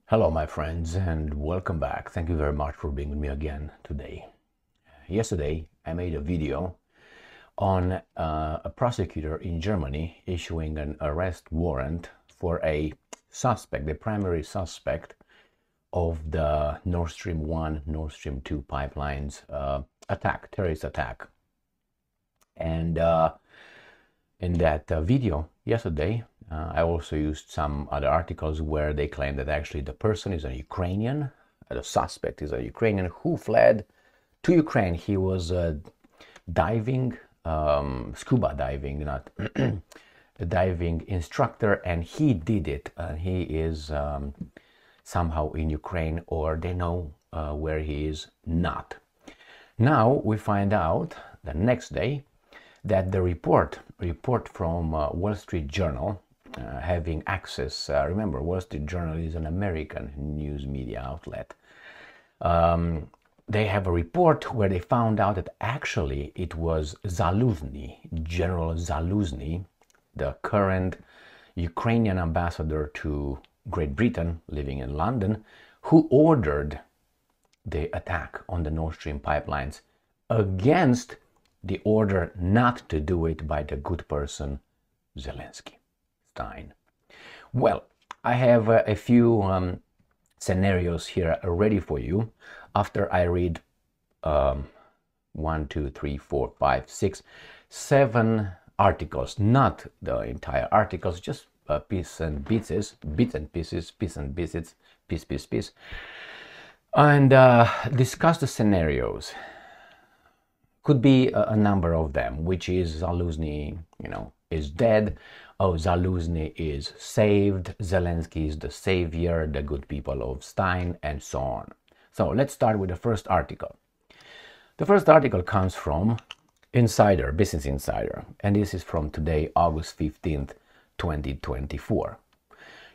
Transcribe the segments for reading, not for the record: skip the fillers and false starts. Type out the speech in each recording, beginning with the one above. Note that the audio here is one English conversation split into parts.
Hello, my friends, and welcome back. Thank you very much for being with me again today. Yesterday, I made a video on a prosecutor in Germany issuing an arrest warrant for a suspect, the primary suspect of the Nord Stream 1, Nord Stream 2 pipelines terrorist attack. And in that video yesterday, I also used some other articles where they claim that actually the person is a Ukrainian, the suspect is a Ukrainian who fled to Ukraine. He was diving, scuba diving, not a diving instructor, and he did it. He is somehow in Ukraine, or they know where he is not. Now we find out the next day that the report from Wall Street Journal, having access, remember Wall Street Journal is an American news media outlet, they have a report where they found out that actually it was Zaluzhny, General Zaluzhny, the current Ukrainian ambassador to Great Britain living in London, who ordered the attack on the Nord Stream pipelines against the order not to do it by the good person Zelensky-stein. Well, I have a few scenarios here ready for you after I read 1, 2, 3, 4, 5, 6, 7 articles, not the entire articles, just bits and pieces, and discuss the scenarios. Could be a number of them, which is Zaluzhny, is dead. Oh, Zaluzhny is saved. Zelensky is the savior, the good people of Stein, and so on. So let's start with the first article. The first article comes from Insider, Business Insider, and this is from today, August 15th, 2024.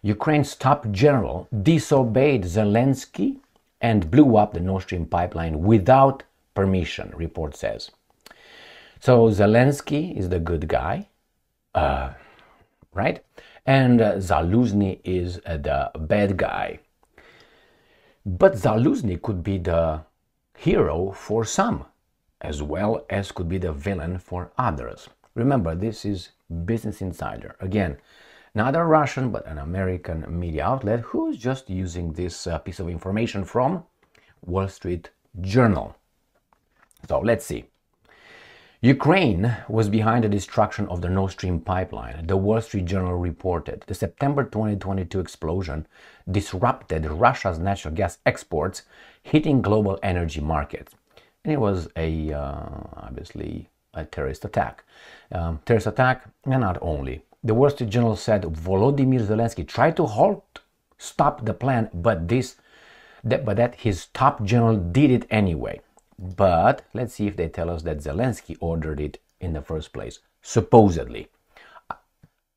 Ukraine's top general disobeyed Zelensky and blew up the Nord Stream pipeline without permission, report says. So Zelensky is the good guy, right? And Zaluzhny is the bad guy. But Zaluzhny could be the hero for some, as well as could be the villain for others. Remember, this is Business Insider. Again, not a Russian, but an American media outlet who's just using this piece of information from Wall Street Journal. So let's see. Ukraine was behind the destruction of the Nord Stream pipeline, the Wall Street Journal reported. The September 2022 explosion disrupted Russia's natural gas exports, hitting global energy markets. And it was obviously a terrorist attack. And not only. The Wall Street Journal said Volodymyr Zelensky tried to stop the plan, but that his top general did it anyway. But let's see if they tell us that Zelensky ordered it in the first place, supposedly.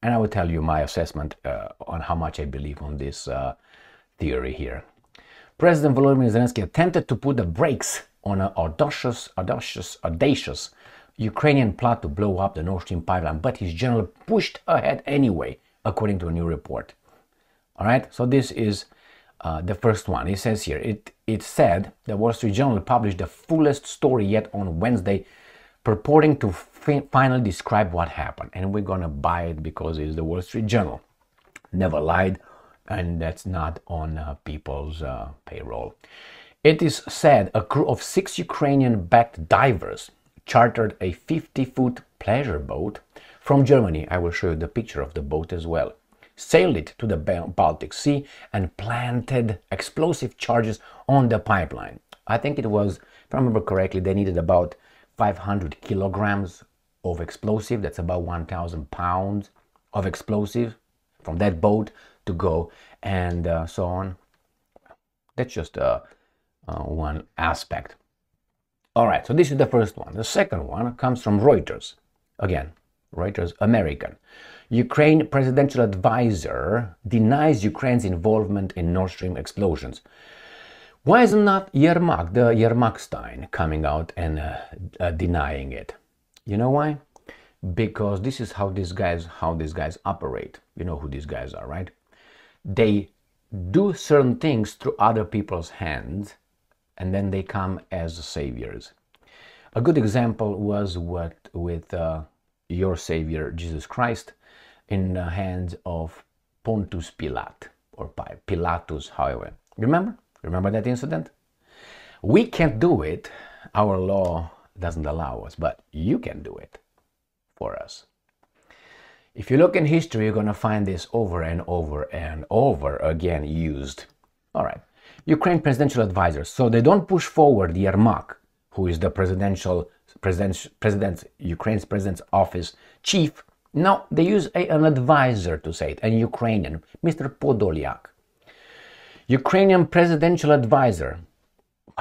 And I will tell you my assessment on how much I believe on this theory here. President Volodymyr Zelensky attempted to put the brakes on an audacious Ukrainian plot to blow up the Nord Stream pipeline, but his general pushed ahead anyway, according to a new report. All right, so this is the first one. It says here, it said the Wall Street Journal published the fullest story yet on Wednesday, purporting to finally describe what happened. And we're going to buy it because it's the Wall Street Journal. Never lied, and that's not on people's payroll. It is said a crew of 6 Ukrainian-backed divers chartered a 50-foot pleasure boat from Germany. I will show you the picture of the boat as well. Sailed it to the Baltic Sea and planted explosive charges on the pipeline. I think it was, if I remember correctly, they needed about 500 kilograms of explosive. That's about 1,000 pounds of explosive from that boat to go, and so on. That's just one aspect. All right, so this is the first one. The second one comes from Reuters. Again, Reuters, American. Ukraine presidential advisor denies Ukraine's involvement in Nord Stream explosions. Why is not Yermak, the Yermak-stein, coming out and denying it? You know why? Because this is how these guys operate. You know who these guys are, right? They do certain things through other people's hands, and then they come as saviors. A good example was with your Savior Jesus Christ in the hands of Pontius Pilate, or Pilatus, however. Remember that incident? We can't do it. Our law doesn't allow us, but you can do it for us. If you look in history, you're going to find this over and over and over again used. All right. Ukraine presidential advisors. So they don't push forward Yermak, who is the Ukraine's president's office chief. No, they use an advisor to say it, a Ukrainian, Mr. Podolyak. Ukrainian presidential advisor.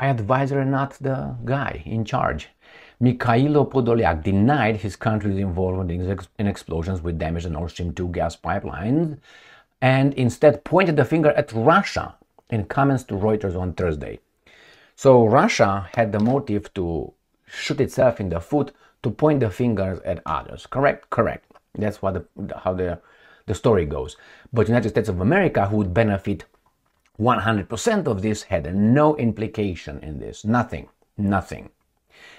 My advisor, not the guy in charge. Mikhailo Podolyak denied his country's involvement in explosions which damaged the Nord Stream 2 gas pipelines and instead pointed the finger at Russia in comments to Reuters on Thursday. So Russia had the motive to shoot itself in the foot, to point the fingers at others. Correct? Correct. That's how the story goes. But United States of America, who would benefit 100% of this, had no implication in this. Nothing.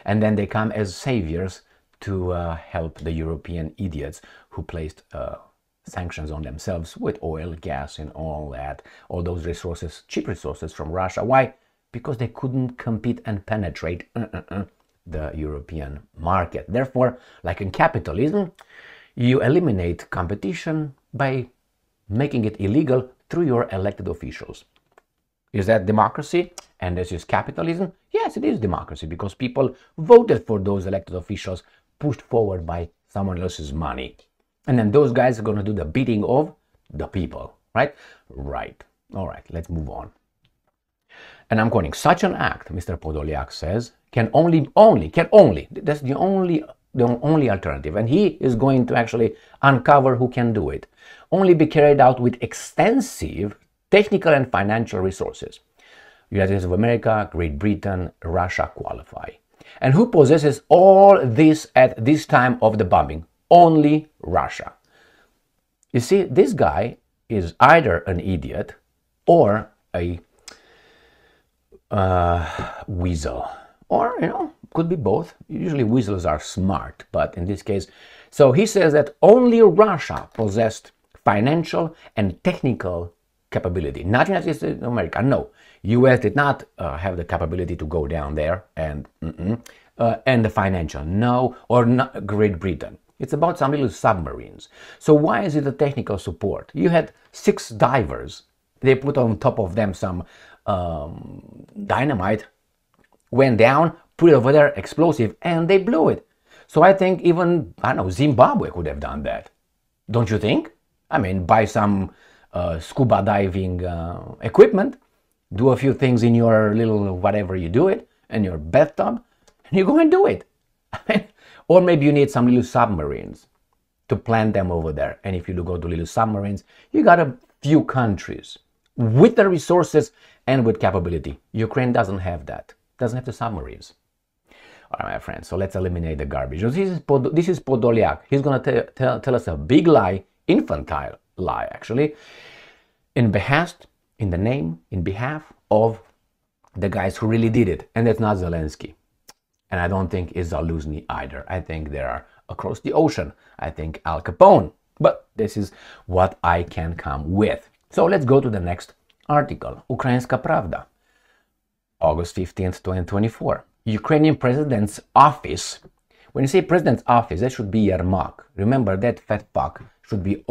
And then they come as saviors to help the European idiots who placed sanctions on themselves with oil, gas, and all that. All those resources, cheap resources from Russia. Why? Because they couldn't compete and penetrate the European market. Therefore, like in capitalism, you eliminate competition by making it illegal through your elected officials. Is that democracy? And this is capitalism? Yes, it is democracy, because people voted for those elected officials pushed forward by someone else's money. And then those guys are going to do the beating of the people, right? Right. All right, let's move on. And I'm quoting, such an act, Mr. Podolyak says, can only, that's the only alternative. And he is going to actually uncover who can do it. Only be carried out with extensive technical and financial resources. United States of America, Great Britain, Russia qualify. And who possesses all this at this time of the bombing? Only Russia. You see, this guy is either an idiot or a weasel. Or, could be both. Usually weasels are smart, but in this case, so he says that only Russia possessed financial and technical capability. Not United States of America, no. US did not have the capability to go down there and the financial, no, or not Great Britain. It's about some little submarines. So why is it the technical support? You had 6 divers. They put on top of them some dynamite, went down, put it over there, explosive, and they blew it. So I think even, Zimbabwe could have done that. Don't you think? Buy some scuba diving equipment, do a few things in your little whatever you do it, in your bathtub, and you go and do it. Or maybe you need some little submarines to plant them over there. And if you go to little submarines, you got a few countries with the resources and with capability. Ukraine doesn't have that. Doesn't have the submarines. All right, my friends, so let's eliminate the garbage. This is Podolyak. He's going to tell us a big lie, infantile lie, actually, in behalf of the guys who really did it. And that's not Zelensky. And I don't think it's Zaluzhny either. I think they are across the ocean. I think Al Capone. But this is what I can come with. So let's go to the next article. Ukrainska Pravda. August 15th, 2024. Ukrainian president's office. When you say president's office, that should be Yermak. Remember that fat fuck should be,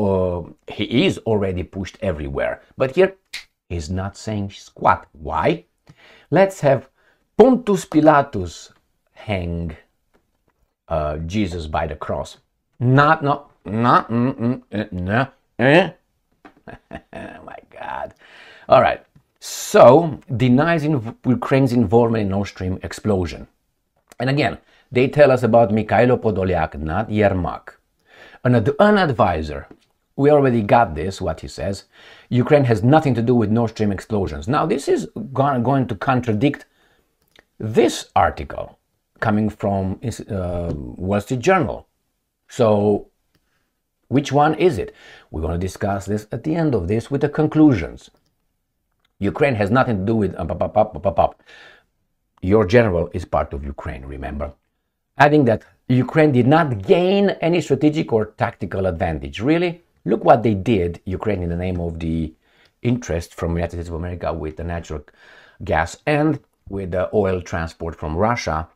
he is already pushed everywhere. But here, he's not saying squat. Why? Let's have Pontius Pilatus hang Jesus by the cross. Oh my God. All right. So, denies Ukraine's involvement in Nord Stream explosion. And again, they tell us about Mikhailo Podolyak, not Yermak. An advisor. We already got this, what he says. Ukraine has nothing to do with Nord Stream explosions. Now, this is going to contradict this article coming from Wall Street Journal. So, which one is it? We're going to discuss this at the end of this with the conclusions. Ukraine has nothing to do with your general is part of Ukraine, remember. Adding that Ukraine did not gain any strategic or tactical advantage. Really? Look what they did, Ukraine, in the name of the interest from the United States of America with the natural gas and with the oil transport from Russia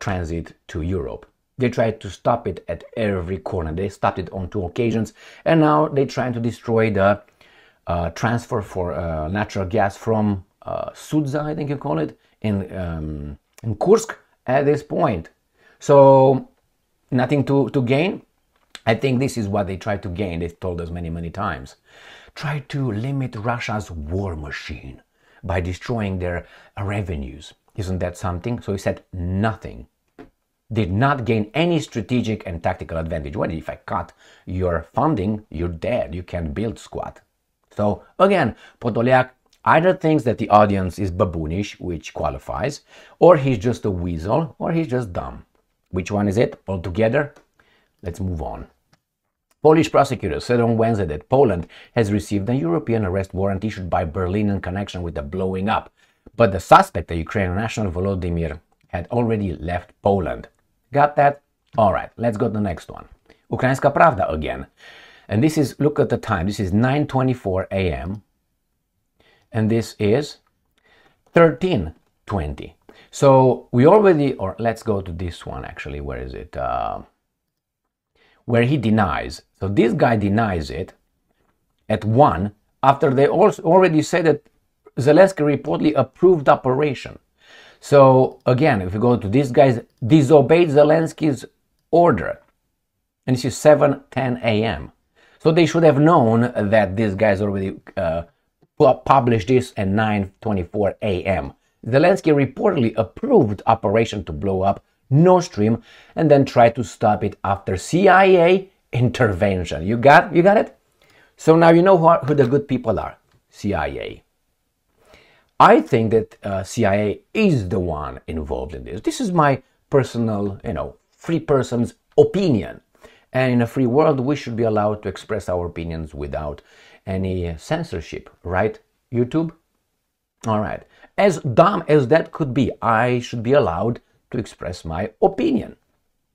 transit to Europe. They tried to stop it at every corner. They stopped it on 2 occasions, and now they're trying to destroy the transfer for natural gas from Sudza, I think you call it, in Kursk at this point. So nothing to gain. I think this is what they tried to gain. They've told us many, many times. Try to limit Russia's war machine by destroying their revenues. Isn't that something? So he said nothing. Did not gain any strategic and tactical advantage. Well, if I cut your funding, you're dead. You can't build squat. So again, Podolyak either thinks that the audience is baboonish, which qualifies, or he's just a weasel, or he's just dumb. Which one is it altogether? Let's move on. Polish prosecutors said on Wednesday that Poland has received a European arrest warrant issued by Berlin in connection with the blowing up. But the suspect, the Ukrainian national Volodymyr, had already left Poland. Got that? All right, let's go to the next one. Ukrainska Pravda again. And this is, look at the time, this is 9:24 a.m. And this is 13:20. So we already, or let's go to this one actually, where is it? Where he denies. So this guy denies it at 1 after they also already said that Zelensky reportedly approved operation. So again, if you go to this guy's disobeyed Zelensky's order, and this is 7:10 a.m. So they should have known that this guy's already published this at 9:24 a.m. Zelensky reportedly approved operation to blow up NordStream and then tried to stop it after CIA intervention. You got it? So now you know who the good people are. CIA. I think that CIA is the one involved in this. This is my personal, free person's opinion. And in a free world, we should be allowed to express our opinions without any censorship, right, YouTube? All right. As dumb as that could be, I should be allowed to express my opinion.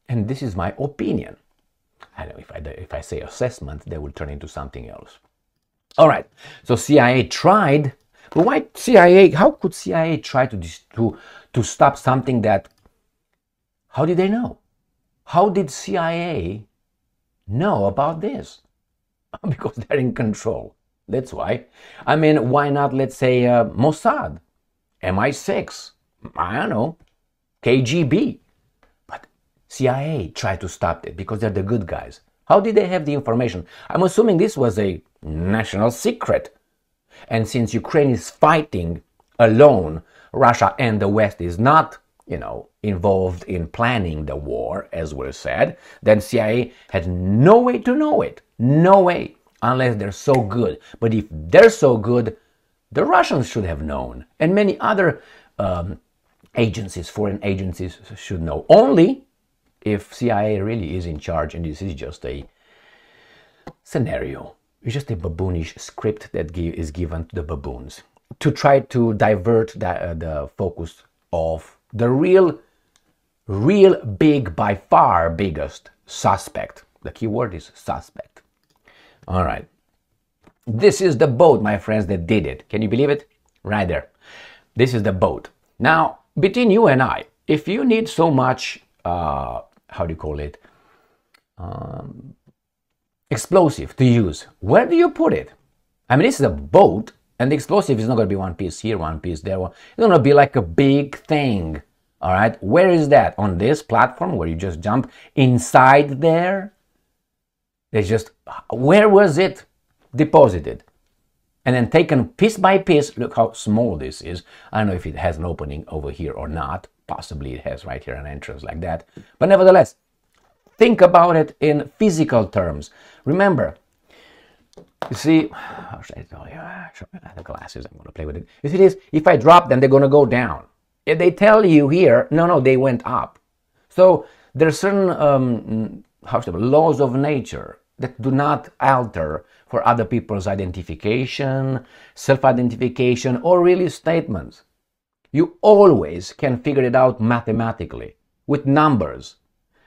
And this is my opinion. I don't know if I say assessment, that will turn into something else. All right. So CIA tried, but why CIA? How could CIA try to stop something that? How did they know? How did CIA know about this? Because they're in control. That's why. I mean, why not, let's say, Mossad, MI6, I don't know, KGB. But CIA tried to stop it because they're the good guys. How did they have the information? I'm assuming this was a national secret. And since Ukraine is fighting alone, Russia and the West is not, involved in planning the war, as was said, then CIA had no way to know it. No way. Unless they're so good. But if they're so good, the Russians should have known. And many other agencies, foreign agencies, should know. Only if CIA really is in charge and this is just a scenario. It's just a baboonish script that is given to the baboons to try to divert the focus of the real big, by far biggest suspect. The key word is suspect. All right. This is the boat, my friends, that did it. Can you believe it? Right there. This is the boat. Now, between you and I, if you need so much, explosive to use, where do you put it? I mean, this is a boat, and the explosive is not going to be one piece here, one piece there. It's going to be like a big thing. All right. Where is that? On this platform where you just jump inside there? It's just, where was it deposited? And then taken piece by piece. Look how small this is. I don't know if it has an opening over here or not. Possibly it has right here an entrance like that. But nevertheless, think about it in physical terms. Remember, you see, how should I tell you? The glasses, I'm going to play with it. You see this? If I drop them, they're going to go down. If they tell you here, no, they went up. So there's certain laws of nature that do not alter for other people's identification, self-identification, or really statements. You always can figure it out mathematically with numbers.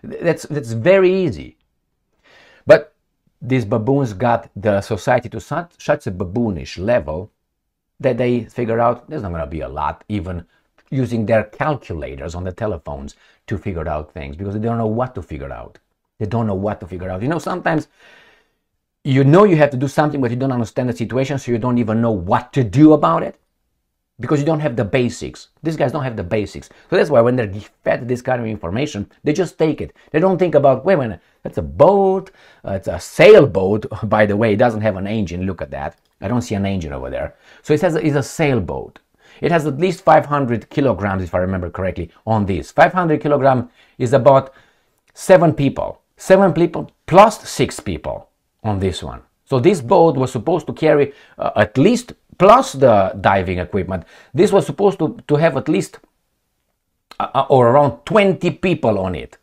That's very easy. But these baboons got the society to such a baboonish level that they figure out there's not going to be a lot, even using their calculators on the telephones to figure out things, because they don't know what to figure out. They don't know what to figure out. You know, sometimes you know you have to do something, but you don't understand the situation, so you don't even know what to do about it, because you don't have the basics. These guys don't have the basics. So that's why when they're fed this kind of information, they just take it. They don't think about, wait a minute, that's a boat, it's a sailboat. By the way, it doesn't have an engine. Look at that. I don't see an engine over there. So it says it's a sailboat. It has at least 500 kilograms, if I remember correctly, on this. 500 kilograms is about 7 people. 7 people plus 6 people on this one. So this boat was supposed to carry at least, plus the diving equipment, this was supposed to have at least or around 20 people on it.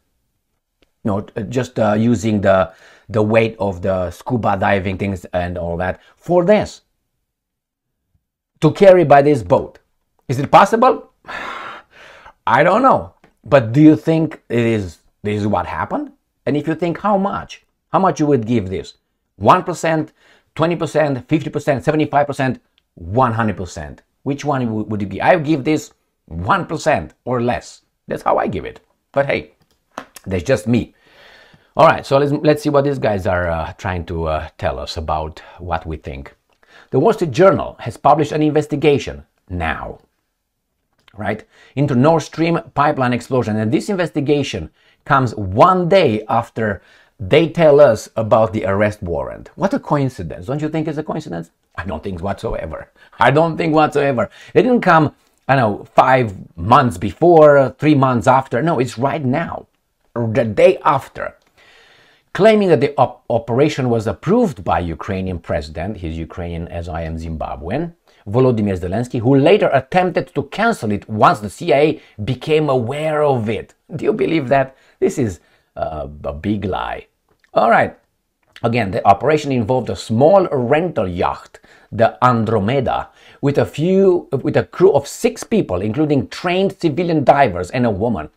You know, just using the weight of the scuba diving things and all that for this. To carry by this boat. Is it possible? I don't know. But do you think this is what happened? And if you think, how much you would give this? 1%, 20%, 50%, 75%, 100%. Which one would you give? I would give this 1% or less. That's how I give it. But hey, that's just me. All right, so let's see what these guys are trying to tell us about what we think. The Wall Street Journal has published an investigation now, right, into Nord Stream pipeline explosion. And this investigation comes one day after they tell us about the arrest warrant. What a coincidence. Don't you think it's a coincidence? I don't think whatsoever. I don't think whatsoever. It didn't come, I don't know, 5 months before, 3 months after. No, it's right now, or the day after. Claiming that the operation was approved by Ukrainian president, he's Ukrainian as I am Zimbabwean, Volodymyr Zelensky, who later attempted to cancel it once the CIA became aware of it. Do you believe that? This is a big lie. All right. Again, the operation involved a small rental yacht, the Andromeda, with a crew of 6 people, including trained civilian divers and a woman.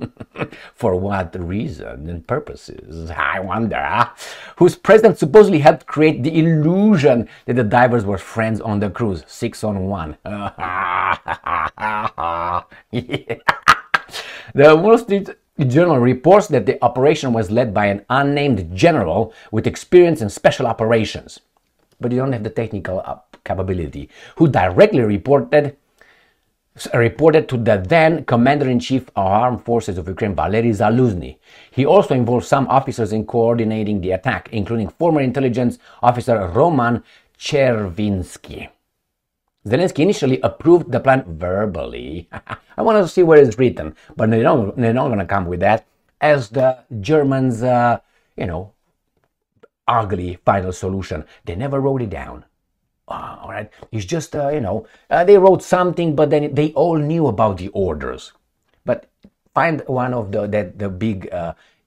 For what reason and purposes, I wonder, whose president supposedly helped create the illusion that the divers were friends on the cruise, 6 on 1. The Wall Street Journal reports that the operation was led by an unnamed general with experience in special operations, but you don't have the technical capability, who directly reported to the then Commander-in-Chief of Armed Forces of Ukraine, Valery Zaluzhny. He also involved some officers in coordinating the attack, including former intelligence officer Roman Chervinsky. Zelensky initially approved the plan verbally. I want to see where it's written, but they're not going to come with that, as the Germans, ugly final solution. They never wrote it down. All right, it's just, they wrote something, but then they all knew about the orders. But find one of the big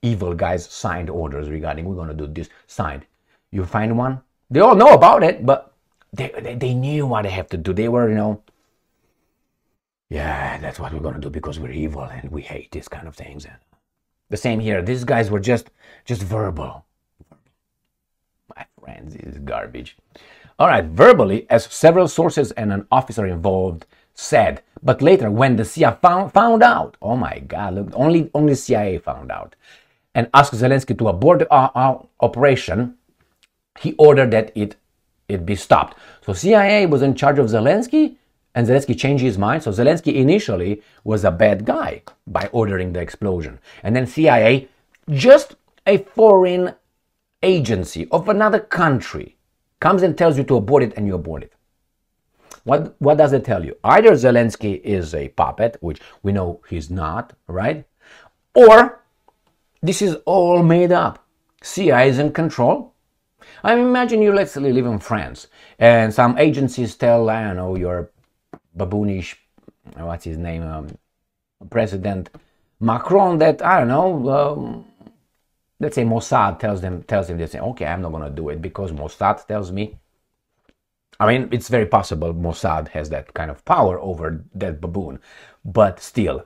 evil guys signed orders regarding we're going to do this, signed. You find one? They all know about it, but they knew what they have to do. They were, yeah, that's what we're going to do because we're evil and we hate these kind of things. The same here. These guys were just verbal. My friends, this is garbage. All right, verbally, as several sources and an officer involved said. But later, when the CIA found out, oh my God, look, only CIA found out, and asked Zelensky to abort the operation, he ordered that it be stopped. So CIA was in charge of Zelensky, and Zelensky changed his mind. So Zelensky initially was a bad guy by ordering the explosion. And then CIA, just a foreign agency of another country, comes and tells you to abort it, and you abort it. What does it tell you? Either Zelensky is a puppet, which we know he's not, right? Or this is all made up. CIA is in control. I mean, imagine you, let's say, live in France, and some agencies tell, I don't know, your baboonish, what's his name, President Macron, that, I don't know, let's say Mossad tells him they say, okay, I'm not going to do it because Mossad tells me. I mean, it's very possible Mossad has that kind of power over that baboon, but still,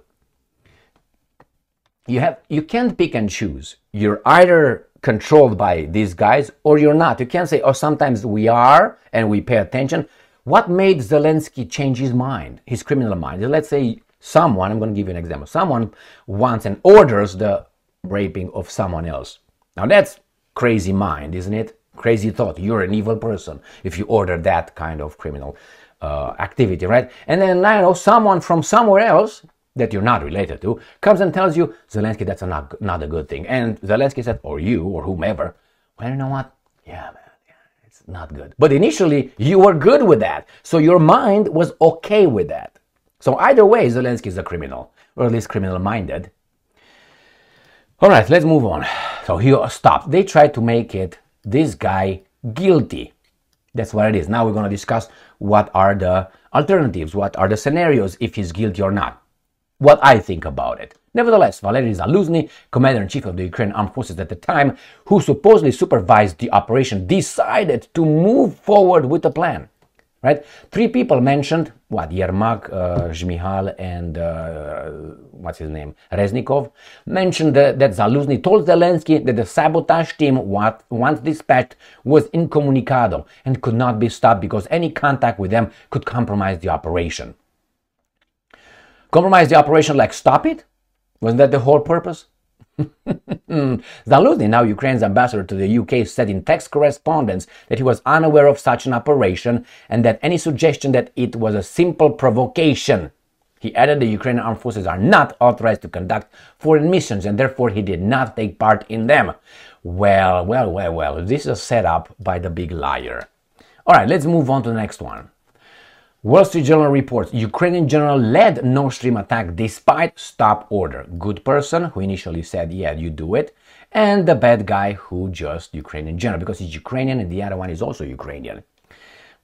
you can't pick and choose. You're either controlled by these guys or you're not. You can't say, oh, sometimes we are and we pay attention. What made Zelensky change his mind, his criminal mind? Let's say someone, I'm going to give you an example, someone wants and orders the raping of someone else. Now that's crazy mind, isn't it? Crazy thought. You're an evil person if you order that kind of criminal activity, right? And then, I know, someone from somewhere else that you're not related to comes and tells you, Zelensky, that's not a good thing. And Zelensky said, or you, or whomever, well, you know what? Yeah, man, yeah, it's not good. But initially, you were good with that. So your mind was okay with that. So either way, Zelensky is a criminal, or at least criminal-minded. All right, let's move on. So he stopped. They tried to make this guy guilty. That's what it is. Now we're going to discuss what are the alternatives, what are the scenarios if he's guilty or not. What I think about it. Nevertheless, Valery Zaluzhny, commander-in-chief of the Ukrainian armed forces at the time, who supposedly supervised the operation, decided to move forward with the plan. Right? 3 people mentioned, Yermak, Zhmyhal, and what's his name, Reznikov, mentioned that Zaluzhny told Zelensky that the sabotage team, once dispatched, was incommunicado and could not be stopped because any contact with them could compromise the operation. Compromise the operation like stop it? Wasn't that the whole purpose? Zaluzhny, now Ukraine's ambassador to the UK, said in text correspondence that he was unaware of such an operation and that any suggestion that it was a simple provocation. He added the Ukrainian armed forces are not authorized to conduct foreign missions and therefore he did not take part in them. Well, this is a setup by the big liar. Alright, let's move on to the next one. Wall Street Journal reports Ukrainian general led Nord Stream attack despite stop order. Good person who initially said, yeah, you do it. And the bad guy who just Ukrainian general because he's Ukrainian and the other one is also Ukrainian.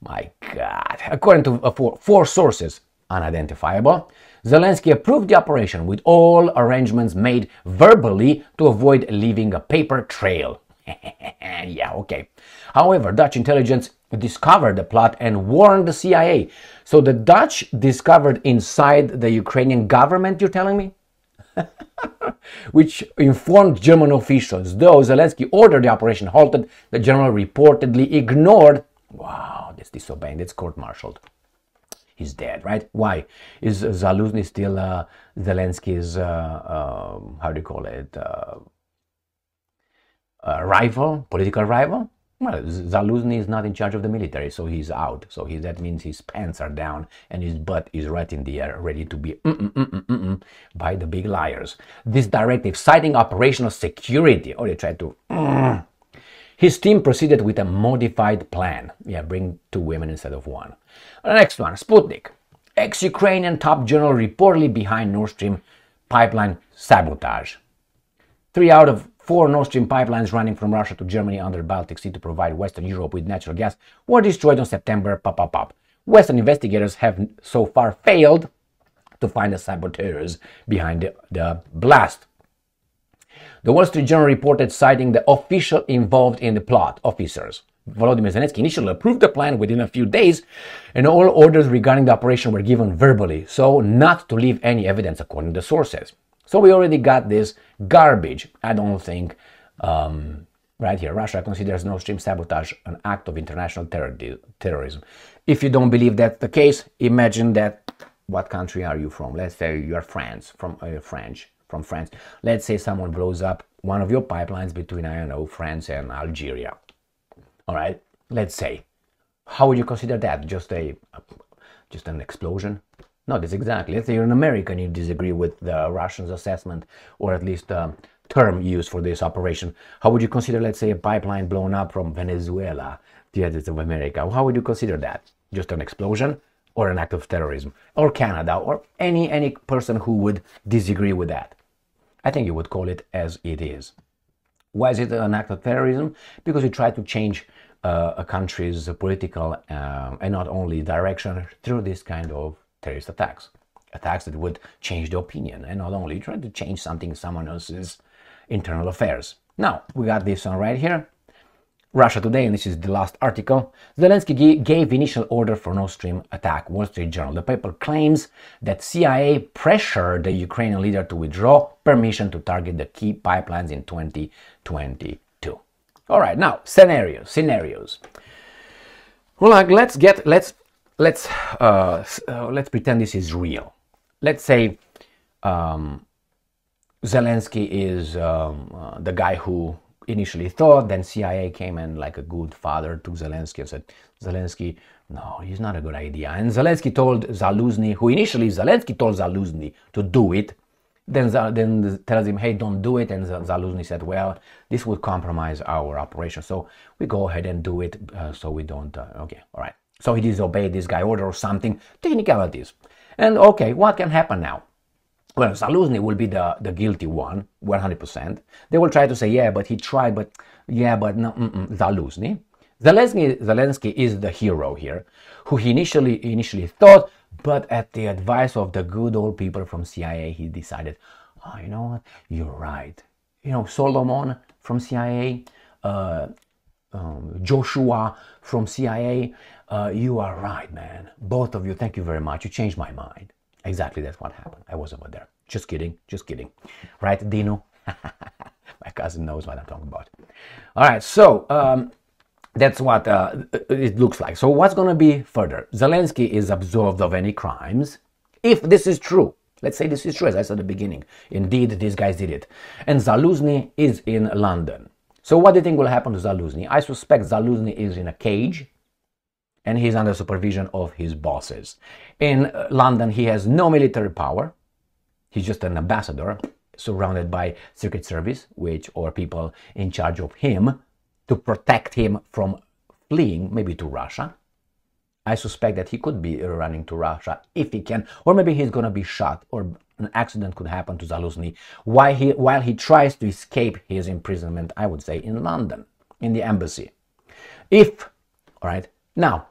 My God. According to 4 sources, unidentifiable, Zelensky approved the operation with all arrangements made verbally to avoid leaving a paper trail. Yeah, okay. However, Dutch intelligence discovered the plot and warned the CIA. So the Dutch discovered inside the Ukrainian government, you're telling me? Which informed German officials. Though Zelensky ordered the operation halted, the general reportedly ignored. Wow, that's disobeying. That's court-martialed. He's dead, right? Why? Is Zaluzhny still Zelensky's, how do you call it, rival, political rival? Well, Zaluzhny is not in charge of the military, so he's out. So that means his pants are down and his butt is right in the air, ready to be by the big liars. This directive citing operational security, or they tried to... His team proceeded with a modified plan. Yeah, bring 2 women instead of 1. The next one, Sputnik. Ex-Ukrainian top general reportedly behind Nord Stream pipeline sabotage. 3 out of 4 Nord Stream pipelines running from Russia to Germany under the Baltic Sea to provide Western Europe with natural gas were destroyed on September. Western investigators have so far failed to find the saboteurs behind the blast. The Wall Street Journal reported citing the official involved in the plot, officers. Volodymyr Zelensky initially approved the plan within a few days, and all orders regarding the operation were given verbally, so not to leave any evidence according to sources. So we already got this garbage. I don't think, right here, Russia considers Nord Stream sabotage an act of international terrorism. If you don't believe that's the case, imagine that, what country are you from? Let's say you are France, from France. Let's say someone blows up one of your pipelines between, I don't know, France and Algeria. All right, let's say. How would you consider that? Just an explosion? No, that's exactly. Let's say you're an American, you disagree with the Russians' assessment, or at least the term used for this operation. How would you consider, let's say, a pipeline blown up from Venezuela to the edges of America? How would you consider that? Just an explosion, or an act of terrorism? Or Canada, or any person who would disagree with that? I think you would call it as it is. Why is it an act of terrorism? Because you try to change a country's political and not only direction through this kind of terrorist attacks that would change the opinion, and not only try to change something, someone else's internal affairs. Now, we got this one right here. Russia Today, and this is the last article. Zelensky gave initial order for Nord Stream attack. Wall Street Journal. The paper claims that CIA pressured the Ukrainian leader to withdraw permission to target the key pipelines in 2022. All right, now scenarios. Well, like, let's pretend this is real. Let's say Zelensky is the guy who initially thought, then CIA came and like a good father to Zelensky and said, Zelensky, no, he's not a good idea. And Zelensky told Zaluzhny, Zelensky told Zaluzhny to do it, then tells him, hey, don't do it. And Zaluzhny said, well, this would compromise our operation, so we go ahead and do it, so we don't, okay, all right. So he disobeyed this guy order or something, technicalities. And okay, what can happen now? Well, Zaluzhny will be the guilty one, 100%. They will try to say, yeah, but he tried, but yeah, but no, Zaluzhny. Zelensky is the hero here, who he initially thought, but at the advice of the good old people from CIA, he decided, oh, you know what, you're right. You know, Solomon from CIA, Joshua from CIA, you are right, man. Both of you, thank you very much. You changed my mind. Exactly, that's what happened. I was over there. Just kidding. Right, Dino? My cousin knows what I'm talking about. All right, so that's what it looks like. So what's going to be further? Zelensky is absolved of any crimes. If this is true, let's say this is true, as I said at the beginning. Indeed, these guys did it. And Zaluzhny is in London. So what do you think will happen to Zaluzhny? I suspect Zaluzhny is in a cage, and he's under supervision of his bosses. In London, he has no military power. He's just an ambassador surrounded by Secret Service, or people in charge of him to protect him from fleeing, maybe to Russia. I suspect that he could be running to Russia if he can, or maybe he's going to be shot, or an accident could happen to Zaluzhny while he tries to escape his imprisonment, I would say, in London, in the embassy. All right, now,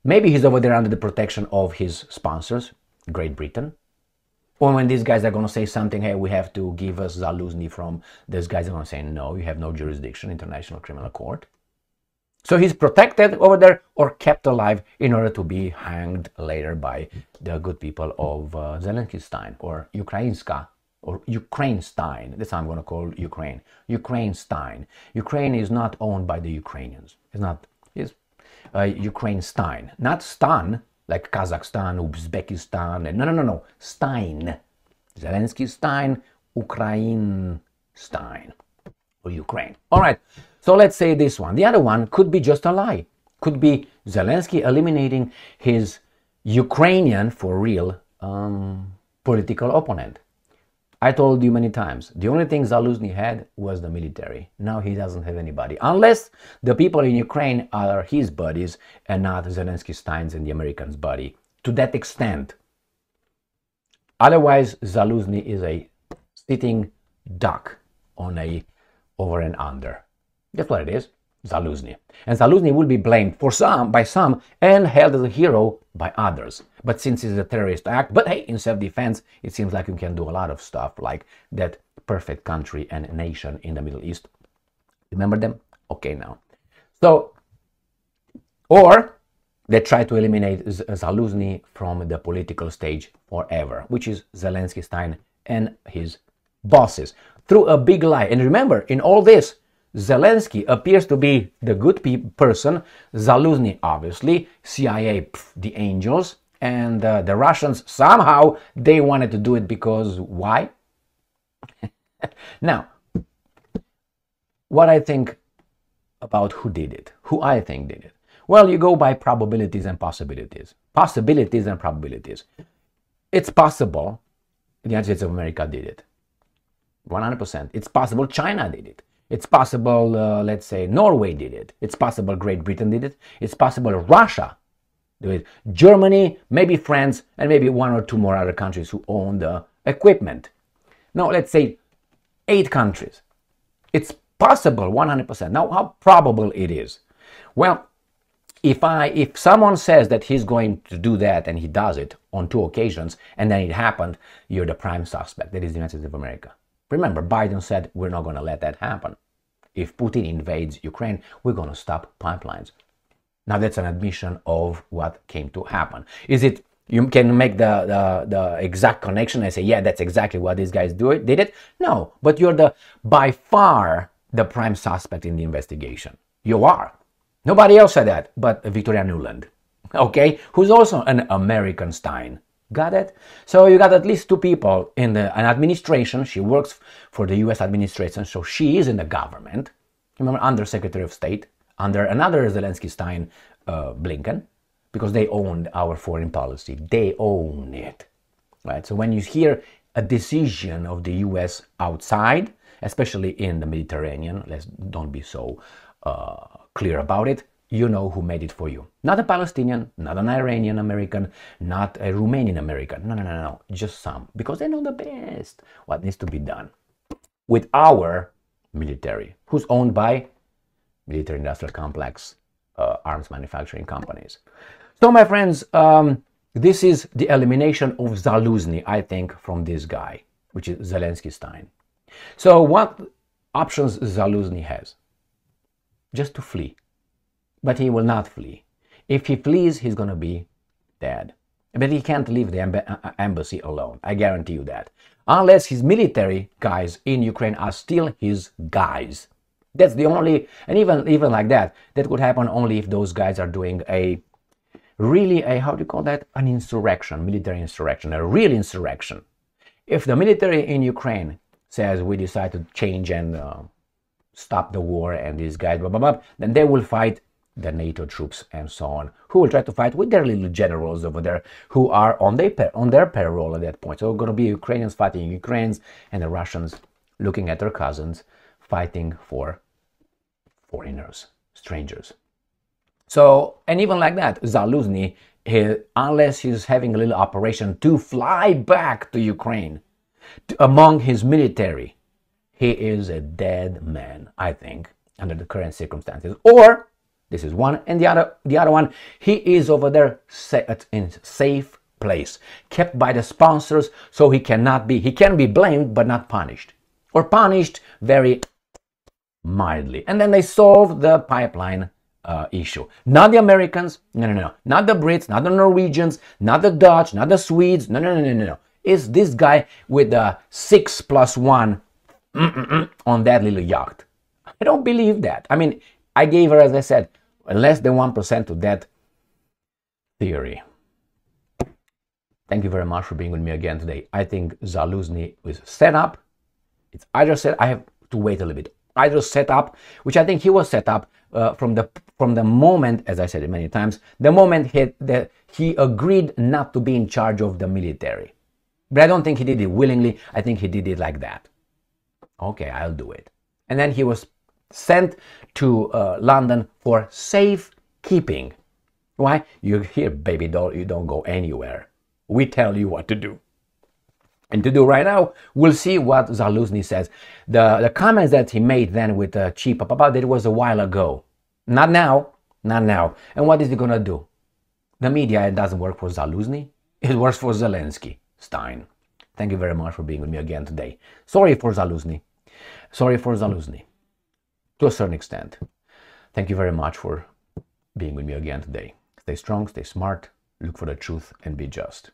maybe he's over there under the protection of his sponsors, Great Britain. Or when these guys are going to say something, hey, we have to give us Zaluzhny from, these guys are going to say, no, you have no jurisdiction, International Criminal Court. So he's protected over there or kept alive in order to be hanged later by the good people of Zelensky-stein or Ukrainska or Ukraine-stein. That's how I'm going to call Ukraine. Ukraine-stein. Ukraine is not owned by the Ukrainians. It's Ukraine-stein. Not Stan, like Kazakhstan, Uzbekistan. No. Stein. Zelensky-stein, Ukraine-stein. Or Ukraine. All right. So let's say this one. The other one could be just a lie. Could be Zelensky eliminating his Ukrainian, for real, political opponent. I told you many times, the only thing Zaluzhny had was the military. Now he doesn't have anybody. Unless the people in Ukraine are his buddies and not Zelensky-stein's and the Americans' buddy. To that extent. Otherwise, Zaluzhny is a sitting duck on a over and under. That's what it is, Zaluzhny. And Zaluzhny will be blamed by some and held as a hero by others. But since it's a terrorist act, but hey, in self-defense, it seems like you can do a lot of stuff like that perfect country and nation in the Middle East. Remember them? Okay, now. So, or they try to eliminate Zaluzhny from the political stage forever, which is Zelensky-stein and his bosses, through a big lie. And remember, in all this, Zelensky appears to be the good person, Zaluzhny obviously, CIA, the angels, and the Russians, somehow, they wanted to do it because why? Now, what I think about who did it, who I think did it. Well, you go by probabilities and possibilities. Possibilities and probabilities. It's possible the United States of America did it. 100%. It's possible China did it. It's possible, let's say, Norway did it. It's possible Great Britain did it. It's possible Russia did it. Germany, maybe France, and maybe one or two more other countries who own the equipment. Now, let's say 8 countries. It's possible 100%. Now, how probable it is? Well, if someone says that he's going to do that and he does it on 2 occasions and then it happened, you're the prime suspect. That is the United States of America. Remember, Biden said we're not going to let that happen. if Putin invades Ukraine, we're going to stop pipelines. Now that's an admission of what came to happen. Is it, you can make the exact connection and say, yeah, that's exactly what these guys did it? No, but you're by far the prime suspect in the investigation. You are. Nobody else said that but Victoria Nuland, okay, who's also an American Stein. Got it? So you got at least two people in an administration. She works for the US administration, so she is in the government. Remember, under Secretary of State, under another Zelensky-stein, Blinken, because they owned our foreign policy. They own it, right? So when you hear a decision of the US outside, especially in the Mediterranean, don't be so clear about it, you know who made it for you. Not a Palestinian, not an Iranian American, not a Romanian American. No. Just some. Because they know the best what needs to be done with our military, who's owned by military industrial complex, arms manufacturing companies. So, my friends, this is the elimination of Zaluzhny, I think, from this guy, which is Zelensky-stein. So, what options Zaluzhny has? Just to flee. But he will not flee. If he flees, he's going to be dead. But he can't leave the embassy alone. I guarantee you that. Unless his military guys in Ukraine are still his guys. That's the only, and even like that, that could happen only if those guys are doing how do you call that? An insurrection, military insurrection, a real insurrection. If the military in Ukraine says we decide to change and stop the war and these guys, blah, blah, blah, then they will fight the NATO troops and so on, who will try to fight with their little generals over there who are on their payroll at that point. So it's going to be Ukrainians fighting Ukrainians and the Russians looking at their cousins fighting for foreigners, strangers. So, and even like that, Zaluzhny, unless he's having a little operation to fly back to Ukraine among his military, he is a dead man, I think, under the current circumstances. Or this is one, and the other one, he is over there in safe place, kept by the sponsors, so he can be blamed but not punished, or punished very mildly. And then they solve the pipeline issue. Not the Americans, no, not the Brits, not the Norwegians, not the Dutch, not the Swedes, no. It's this guy with the 6+1 on that little yacht. I don't believe that. I mean, I gave her, as I said, less than 1% to that theory. Thank you very much for being with me again today. I think Zaluzhny was set up. It's either set, I have to wait a little bit, either set up, which I think he was set up from the moment, as I said it many times, the moment he agreed not to be in charge of the military. But I don't think he did it willingly. I think he did it like that. Okay, I'll do it. And then he was sent to London for safekeeping. Why? You're here, baby doll. You don't go anywhere. We tell you what to do. And to do right now, we'll see what Zaluzhny says. The comments that he made then with Cheap Papa, that was a while ago. Not now. Not now. And what is he going to do? The media, it doesn't work for Zaluzhny. It works for Zelensky-stein. Thank you very much for being with me again today. Sorry for Zaluzhny. Sorry for Zaluzhny. To a certain extent. Thank you very much for being with me again today. Stay strong, stay smart, look for the truth, and be just.